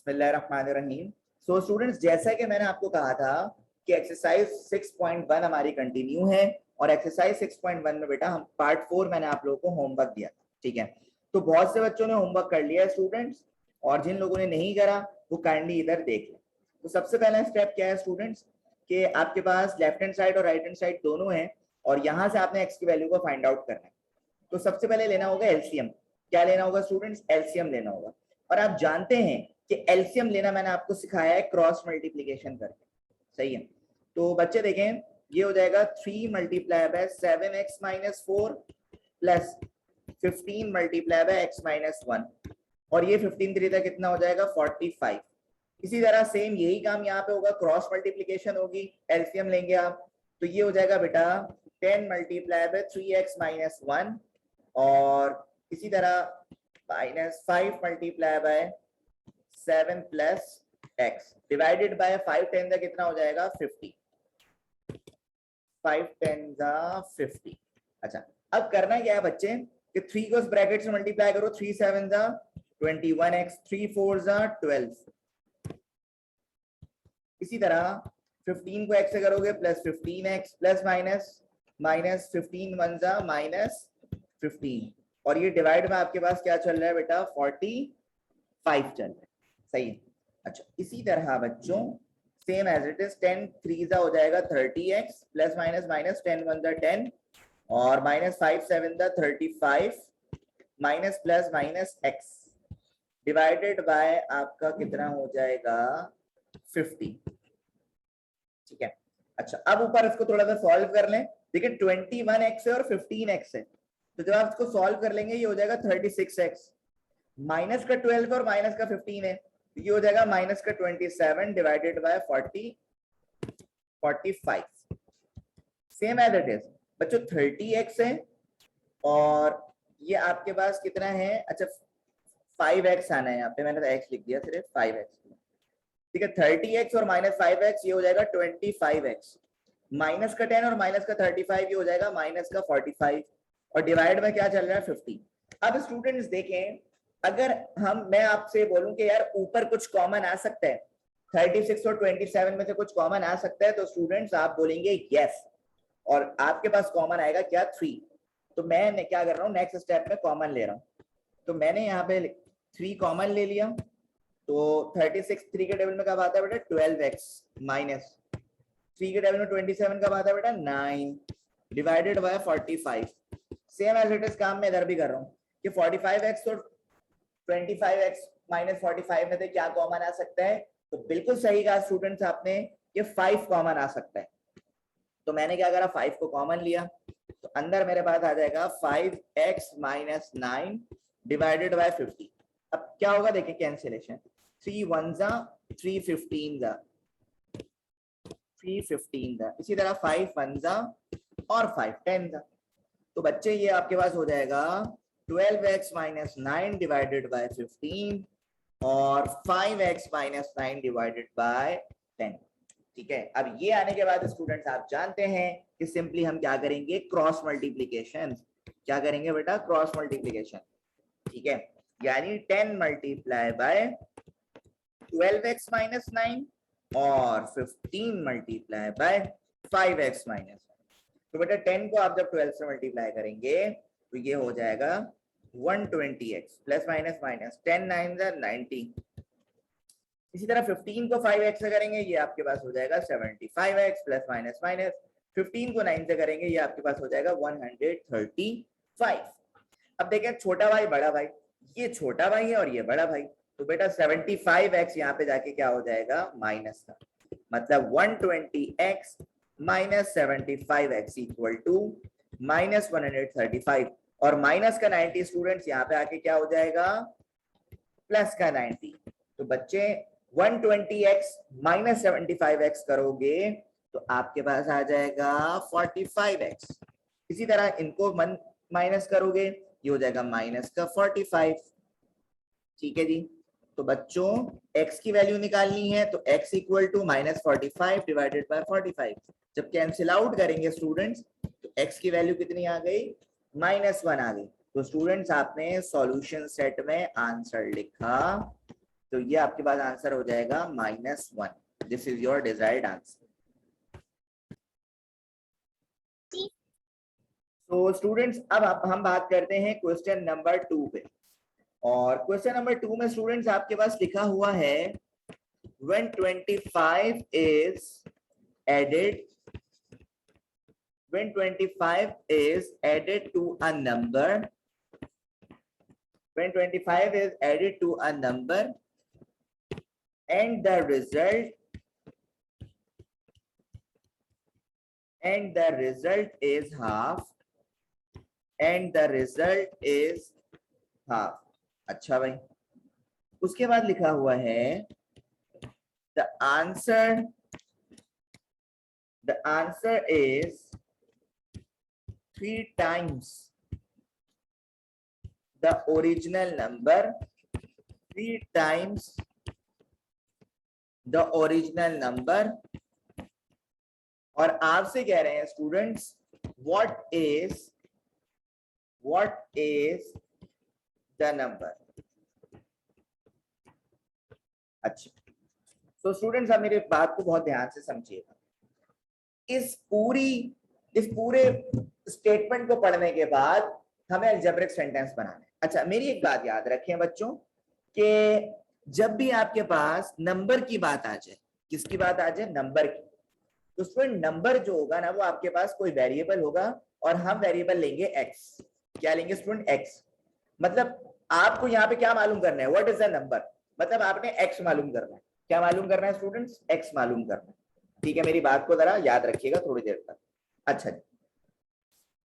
बिस्मिल्लाहिर्रहमानिर्रहीम। So students, जैसा कि मैंने आपको कहा था कि एक्सरसाइज 6.1 हमारी कंटिन्यू है और एक्सरसाइज 6.1 में बेटा हम पार्ट 4 मैंने आप लोगों को होमवर्क दिया था, ठीक है। तो बहुत से बच्चों ने होमवर्क कर लिया है स्टूडेंट्स, और जिन लोगों ने नहीं करा वो काइंडली इधर देख लें। तो सबसे पहला स्टेप क्या है स्टूडेंट्स कि आपके पास लेफ्ट हैंड साइड और राइट हैंड साइड दोनों हैं और यहाँ से आपने एक्स की वैल्यू को फाइंड आउट करना है। तो सबसे पहले लेना होगा एलसीएम। क्या लेना होगा स्टूडेंट्स? एलसीएम लेना होगा। और आप जानते हैं कि एलसीएम लेना मैंने आपको सिखाया है क्रॉस मल्टीप्लीकेशन करके, सही है। तो बच्चे देखें, ये हो जाएगा 3 multiply by 7x - 4 plus 15 multiply by x - 1, और ये 15 3 कितना हो जाएगा 45। इसी तरह सेम यही काम यहाँ पे होगा, क्रॉस मल्टीप्लीकेशन होगी, एलसीएम लेंगे आप, तो ये हो जाएगा बेटा 10 मल्टीप्लाई बाय 3x - 1 और इसी तरह -5 multiply by 7 plus x divided by 5 10 कितना हो जाएगा 50। 5 10 50। अच्छा, अब करना क्या है बच्चे कि 3 को इस ब्रैकेट से मल्टीप्लाई करो, 3 7 21x, 3 4 12। इसी तरह 15 को x से करोगे प्लस 15x प्लस माइनस 15 1 -15, और ये डिवाइड में आपके पास क्या चल रहा है बेटा 45 चल रहा है, सही है। अच्छा, इसी तरह बच्चों सेम एज इट इज 10 3 हो जाएगा 30x प्लस माइनस 10 1 10 और -5 7 35 minus plus minus x divided by आपका कितना हो जाएगा 50, ठीक है। अच्छा, अब ऊपर इसको थोड़ा सा सॉल्व कर लें। देखिए 21x है और 15x है, तो जब आप इसको सॉल्व कर लेंगे ये हो जाएगा 36x, माइनस का 12 और माइनस का 15 है, तो ये हो जाएगा माइनस का 27 divided by 45। Same as it is बच्चों 30x है और ये आपके पास कितना है, अच्छा 5x आना है यहाँ पे, मैंने तो x लिख दिया सिर्फ 5x, ठीक है। 30x और -5x ये हो जाएगा 25x, माइनस का 10 और माइनस का 35 ये हो जाएगा माइनस का 45, और डिवाइड में क्या चल रहा है 50। अब स्टूडेंट्स देखें, अगर मैं आपसे बोलूं कि यार ऊपर कुछ कॉमन आ सकता है, 36 और 27 में से कुछ कॉमन आ सकता है, तो स्टूडेंट्स आप बोलेंगे यस, और आपके पास कॉमन आएगा क्या 3। तो मैं क्या कर रहा हूँ, नेक्स्ट स्टेप में कॉमन ले रहा हूँ, तो मैंने यहाँ पे 3 कॉमन ले लिया, तो 36 3 के टेबल में कब आता है बेटा 12x माइनस 3 के टेबल में 27 कब आता है बेटा 9 divided by 45। Same as it is काम मैं इधर भी कर रहा हूँ कि 45x और 25x - 45 में से क्या कॉमन आ सकता है, तो बिल्कुल सही कहा स्टूडेंट्स आपने, ये 5 कॉमन आ सकता है। तो मैंने क्या करा 5 को कॉमन लिया, तो अंदर मेरे पास आ जाएगा 5x - 9 डिवाइडेड बाय 50। अब क्या होगा देखिए कैंसिलेशन, 3 1 3 15 3 15, इसी तरह 5 1 और 5 10। तो बच्चे ये आपके पास हो जाएगा 12x - 9 डिवाइडेड बाय 15 और 5x - 9 डिवाइडेड बाय 10, ठीक है। अब ये आने के बाद स्टूडेंट्स आप जानते हैं कि सिंपली हम क्या करेंगे, क्रॉस मल्टीप्लीकेशन। क्या करेंगे बेटा, क्रॉस मल्टीप्लीकेशन, ठीक है। यानी 10 मल्टीप्लाई बाय 12x - 9 और 15 मल्टीप्लाई बाय 5x - 9। तो बेटा 10 को आप जब 12 से मल्टीप्लाई करेंगे तो ये हो जाएगा 120x प्लस माइनस 10 9 90। इसी तरह 15 को 5x से करेंगे, ये आपके पास हो जाएगा 75x प्लस माइनस 15 को 9 से करेंगे, ये आपके पास हो जाएगा 135। अब देखें छोटा भाई बड़ा भाई, ये छोटा भाई है और ये बड़ा भाई, तो बेटा 75x यहाँ पे जाके क्या हो जाएगा माइनस का, मतलब 120x - 75x इक्वल टू -135, और माइनस का 90 स्टूडेंट्स यहाँ पे आके क्या हो जाएगा प्लस का 90। तो बच्चे 120x - 75x करोगे तो आपके पास आ जाएगा 45x। इसी तरह इनको माइनस करोगे, ये हो जाएगा माइनस का 45, ठीक है जी। तो बच्चों x की वैल्यू निकालनी है, तो x equal to -45 divided by 45। जब कैंसिल आउट करेंगे स्टूडेंट्स तो x की वैल्यू कितनी आ गई -1 आ गई। तो स्टूडेंट्स आपने सॉल्यूशन सेट में आंसर लिखा तो ये आपके पास आंसर हो जाएगा -1। This is your desired answer. तो स्टूडेंट्स अब हम बात करते हैं क्वेश्चन नंबर 2 पे। और क्वेश्चन नंबर 2 में स्टूडेंट्स आपके पास लिखा हुआ है when 25 is added to a number, when 25 is added to a number and the result is half, अच्छा भाई, उसके बाद लिखा हुआ है the answer is 3 times the original number, 3 times the original number। और आपसे कह रहे हैं students what is the number। अच्छा, तो स्टूडेंट्स आप मेरे बात को बहुत ध्यान से समझिएगा। इस पूरे स्टेटमेंट को पढ़ने के बाद हमें अलजेब्रिक सेंटेंस बनाना है। अच्छा, मेरी एक बात याद रखें बच्चों कि जब भी आपके पास नंबर की बात आ जाए, किसकी बात आ जाए, नंबर की, तो स्टूडेंट नंबर जो होगा ना वो आपके पास कोई वेरिएबल होगा और हम वेरिएबल लेंगे x। क्या लेंगे स्टूडेंट, x। मतलब आपको यहाँ पे क्या मालूम करना है, व्हाट इज द नंबर, मतलब आपने x मालूम करना है। क्या मालूम करना है स्टूडेंट्स, x मालूम करना है। ठीक है, मेरी बात को जरा याद रखिएगा थोड़ी देर तक। अच्छा जी,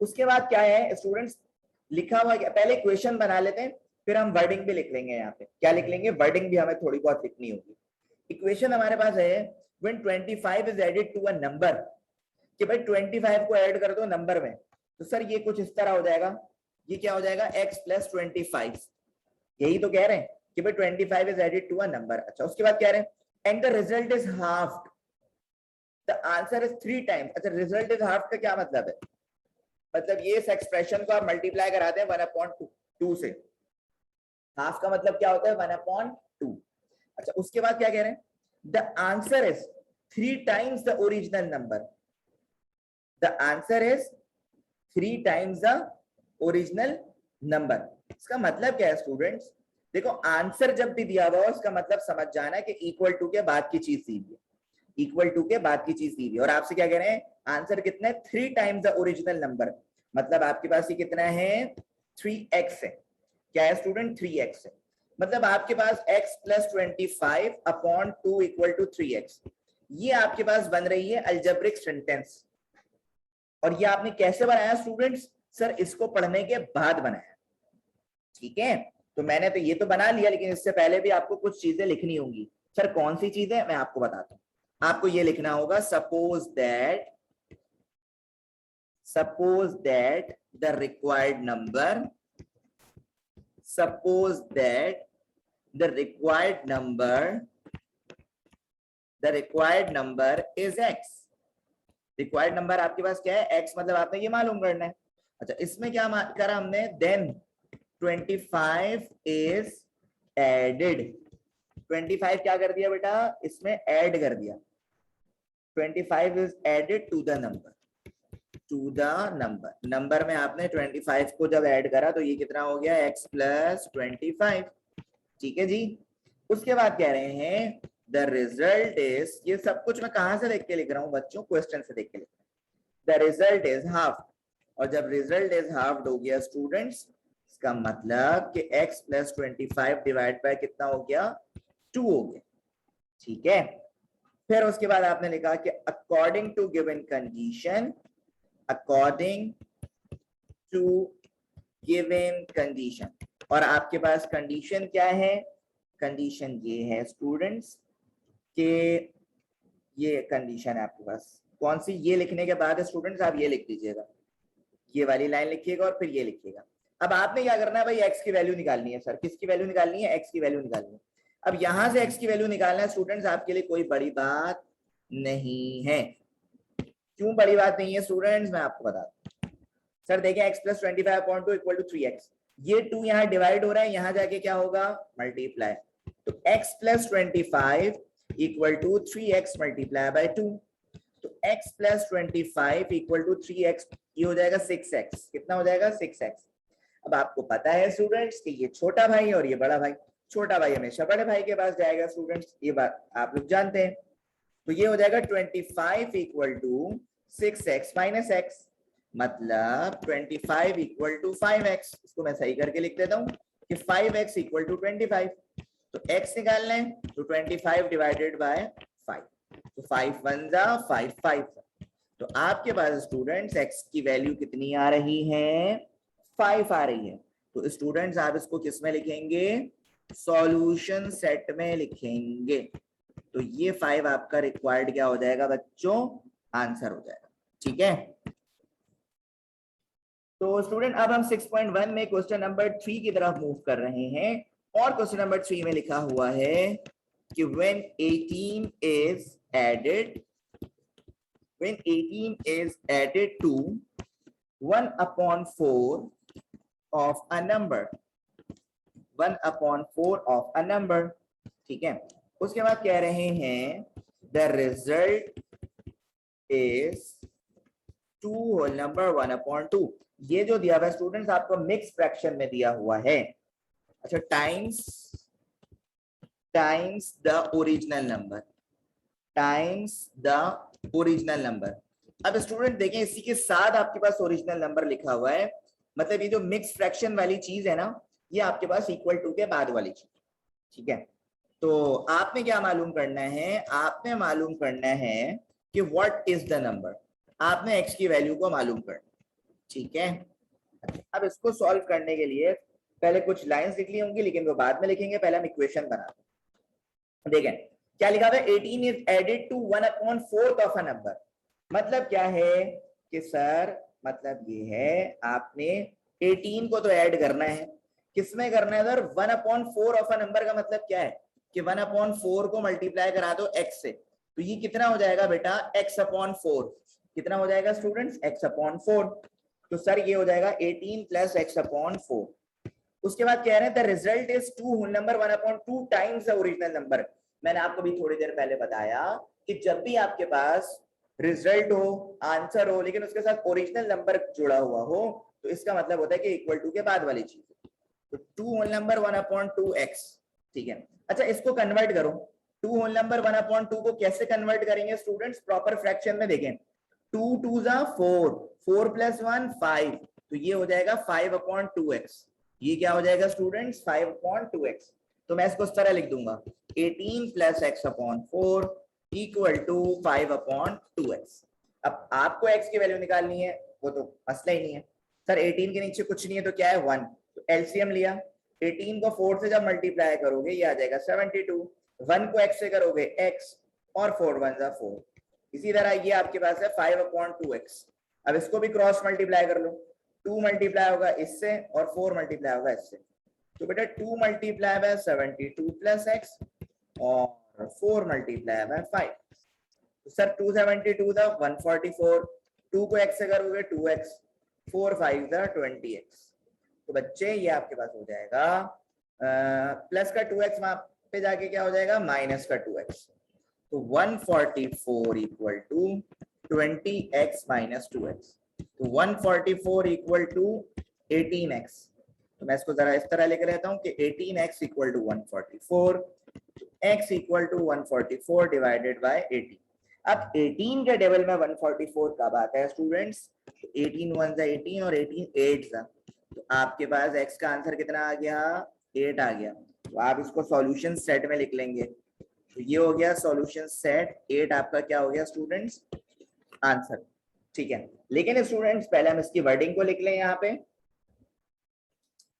उसके बाद क्या है स्टूडेंट्स, लिखा हुआ क्या, पहले क्वेश्चन बना लेते हैं फिर हम वर्डिंग भी लिख लेंगे। यहाँ पे क्या लिख लेंगे, वर्डिंग भी हमें थोड़ी बहुत लिखनी होगी। इक्वेशन हमारे पास है when 25 is added to a number, कि भाई 25 को ऐड कर दो नंबर में, तो सर ये कुछ इस तरह हो जाएगा, ये क्या हो जाएगा, x + 25। यही तो कह रहे हैं कि भाई 25 is added to a number। अच्छा, उसके बाद कह रहे हैं and the result is halved, the answer is 3 times। अच्छा, result is halved का क्या मतलब है, मतलब ये इस एक्सप्रेशन को आप मल्टीप्लाई कराते हैं 1/2 से। हाफ का मतलब क्या होता है, 1/2। अच्छा, उसके बाद क्या कह रहे हैं, the answer is 3 times the original number, the answer is 3 times the original number। इसका मतलब क्या है स्टूडेंट्स, देखो आंसर जब भी दिया हुआ है उसका मतलब समझ जाना है कि इक्वल टू के बाद की चीज दी हुई है, इक्वल टू के बाद की चीज दी हुई है। और आपसे क्या कह रहे हैं, आंसर कितना है, 3 टाइम्स द ओरिजिनल नंबर, मतलब आपके पास ये कितना है, 3x है। क्या है स्टूडेंट, 3x है। मतलब आपके पास x + 25/2 = 3x। ये आपके पास बन रही है अलजेब्रिक सेंटेंस। और ये आपने कैसे बनाया स्टूडेंट्स, सर इसको पढ़ने के बाद बनाया। ठीक है, तो मैंने तो ये तो बना लिया, लेकिन इससे पहले भी आपको कुछ चीजें लिखनी होंगी। सर कौन सी चीजें, मैं आपको बताता हूँ। आपको ये लिखना होगा, suppose that the required number, suppose that the required number is x। Required number आपके पास क्या है, x, मतलब आपने ये मालूम करना है। अच्छा, इसमें क्या करा हमने, then 25 is added। 25 क्या कर दिया बेटा, इसमें ऐड कर दिया। 25 is added to the number, number में आपने 25 को जब ऐड करा तो ये कितना हो गया, x + 25। ठीक है जी। उसके बाद कह रहे हैं द रिजल्ट इज, ये सब कुछ मैं कहां से देख के लिख रहा हूं बच्चों, क्वेश्चन से देख के लिख रहा हूं। द रिजल्ट इज हाफ, और जब रिजल्ट इज हाफ हो गया स्टूडेंट्स, इसका मतलब कि x + 25 डिवाइड बाय कितना हो गया, 2 हो गया। ठीक है, फिर उसके बाद आपने लिखा कि अकॉर्डिंग टू गिवन कंडीशन, और आपके पास कंडीशन क्या है, कंडीशन ये है स्टूडेंट्स कि ये कंडीशन है आपके पास कौन सी, ये लिखने के बाद स्टूडेंट्स आप ये लिख दीजिएगा, ये वाली लाइन लिखिएगा और फिर ये लिखिएगा। अब आपने क्या करना है भाई, x की वैल्यू निकालनी है। सर किसकी वैल्यू निकालनी है, x की वैल्यू निकालनी है। अब यहां से x की वैल्यू निकालना है स्टूडेंट्स आपके लिए कोई बड़ी बात नहीं है। क्यों बड़ी बात नहीं है स्टूडेंट्स, मैं आपको बताता हूं। सर देखिए x + 25/2 = 3x, ये 2 यहाँ डिवाइड हो रहा है, यहाँ जाके क्या होगा, मल्टीप्लाई। तो x plus 25 equal to 3x multiply by 2। तो x plus 25 equal to 3x, ये हो जाएगा 6x। कितना हो जाएगा? 6x। अब आपको पता है स्टूडेंट्स कि ये छोटा भाई है और ये बड़ा भाई, छोटा भाई हमेशा बड़े भाई के पास जाएगा स्टूडेंट्स, ये बात आप लोग जानते हैं। तो ये हो जाएगा 25 equal to 6x minus x, मतलब 25 इक्वल टू 5x। इसको मैं सही करके लिख देता हूँ कि 5x इक्वल टू 25। तो x निकालना है तो 25 डिवाइडेड बाय 5, तो 5 1 जा 5 5। तो आपके पास स्टूडेंट्स x की वैल्यू कितनी आ रही है? 5 आ रही है। तो स्टूडेंट्स आप इसको किस में लिखेंगे? सॉल्यूशन सेट में लिखेंगे। तो ये 5 आपका रिक्वायर्ड क्या हो जाएगा बच्चों? आंसर हो जाएगा। ठीक है, तो स्टूडेंट अब हम 6.1 में क्वेश्चन नंबर 3 की तरफ मूव कर रहे हैं और क्वेश्चन नंबर 3 में लिखा हुआ है कि when 18 is added to 1/4 of a number, 1/4 of a number, ठीक है। उसके बाद कह रहे हैं the result is 2 whole number 1/2। ये जो दिया हुआ है स्टूडेंट्स आपको मिक्स फ्रैक्शन में दिया हुआ है। अच्छा, times the original number, times the original number. अब स्टूडेंट देखें इसी के साथ आपके पास ओरिजिनल नंबर लिखा हुआ है, मतलब ये जो मिक्स फ्रैक्शन वाली चीज है ना, ये आपके पास इक्वल टू के बाद वाली चीज। ठीक है, तो आपने क्या मालूम करना है? आपने मालूम करना है कि व्हाट इज द नंबर, आपने x की वैल्यू को मालूम करना। ठीक है, अब इसको सॉल्व करने के लिए पहले कुछ लाइंस लिख ली होंगी, लेकिन वो बाद में लिखेंगे, पहले हम इक्वेशन बनाते हैं। देखें क्या लिखा हुआ है, 18 is added to 1/4 of a number. मतलब क्या है कि सर, मतलब ये है आपने 18 को तो ऐड करना है, किसमें करना है सर? 1/4 ऑफ अ नंबर का मतलब क्या है कि 1/4 को मल्टीप्लाई करा दो x से, तो ये कितना हो जाएगा बेटा? x/4। कितना हो जाएगा स्टूडेंट्स? x/4। तो सर ये हो जाएगा 18 प्लस x/4। उसके बाद कह रहे हैं the result is 2 whole number 1/2 times the original number. मैंने आपको भी थोड़ी देर पहले बताया कि जब भी आपके पास रिजल्ट हो, आंसर हो, लेकिन उसके साथ ओरिजिनल नंबर जुड़ा हुआ हो, तो इसका मतलब होता है कि इक्वल टू के बाद वाली चीज। तो 2 होल नंबर 1/2x। ठीक है, अच्छा इसको कन्वर्ट करो। 2 होल नंबर 1/2 को कैसे कन्वर्ट करेंगे स्टूडेंट्स? प्रॉपर फ्रैक्शन में देखें, 2 2 जा 4, 4 + 1 5, तो ये हो जाएगा 5/2x। ये क्या हो जाएगा स्टूडेंट्स? 5/2x। तो मैं इसको इस तरह लिख दूंगा 18 plus x/4 equal to 5/2x। अब आपको x की वैल्यू निकालनी है, वो तो मसला ही नहीं है। सर 18 के नीचे कुछ नहीं है तो क्या है? 1। तो एलसीएम लिया, 18 को 4 से जब मल्टीप्लाई करोगे ये आ जाएगा 72, 1 को x से करोगे x, और 4 1 जा 4। इसी तरह ये आपके पास है 5/2x। अब इसको भी क्रॉस मल्टीप्लाई कर लो, 2 मल्टीप्लाई होगा इससे और 4 मल्टीप्लाई होगा इससे, तो बेटा 2 मल्टीप्लाई बाय 72 प्लस x और 4 मल्टीप्लाई बाय 5। तो सर 272 था 144, 2 को x से करोगे 2x, 4 5 था 20x। तो बच्चे ये आपके पास हो जाएगा प्लस का 2x, वहां पे जाके क्या हो जाएगा? माइनस का 2x। तो 144 equal to 20x minus 2x। तो 144 इक्वल टू 18x। तो मैं इसको जरा इस तरह लिख रहता हूं कि 18x equal to 144, x equal to 144 divided by 18। अब 18 के टेबल में 144 कब आता है स्टूडेंट्स? 18 1 जा 18 और 18 8 जा, तो आपके पास x का आंसर कितना आ गया? 8 आ गया। तो आप इसको सॉल्यूशन सेट में लिख लेंगे। तो ये हो गया सॉल्यूशन सेट, 8 आपका क्या हो गया स्टूडेंट्स? आंसर। ठीक है, लेकिन स्टूडेंट्स पहले हम इसकी वर्डिंग को लिख लें यहाँ पे।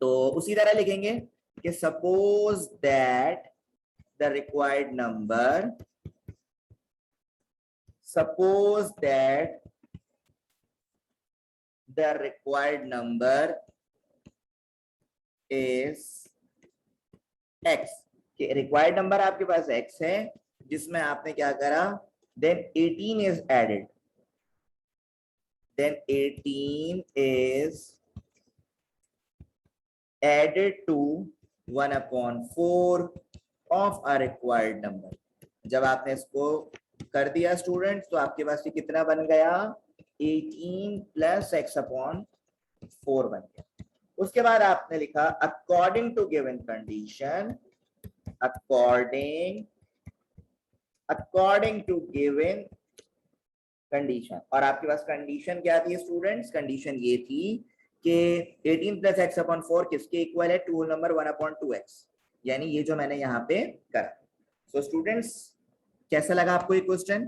तो उसी तरह लिखेंगे कि suppose that the required number, suppose that the required number is x, कि required number आपके पास x है जिसमें आपने क्या करा? then 18 is added, then 18 is added to 1/4 of a required number. जब आपने इसको कर दिया स्टूडेंट्स तो आपके पास ये कितना बन गया 18 प्लस एक्स अपॉन 4 बन गया। उसके बाद आपने लिखा according to given condition, according to given condition. और आपके पास कंडीशन क्या थी स्टूडेंट्स? कंडीशन ये थी कि 18 प्लस एक्स अपॉन 4 किसके इक्वल है? 2 होल नंबर 1 अपॉन 2x, यानी ये जो मैंने यहाँ पे करा। सो स्टूडेंट्स कैसा लगा आपको ये क्वेश्चन?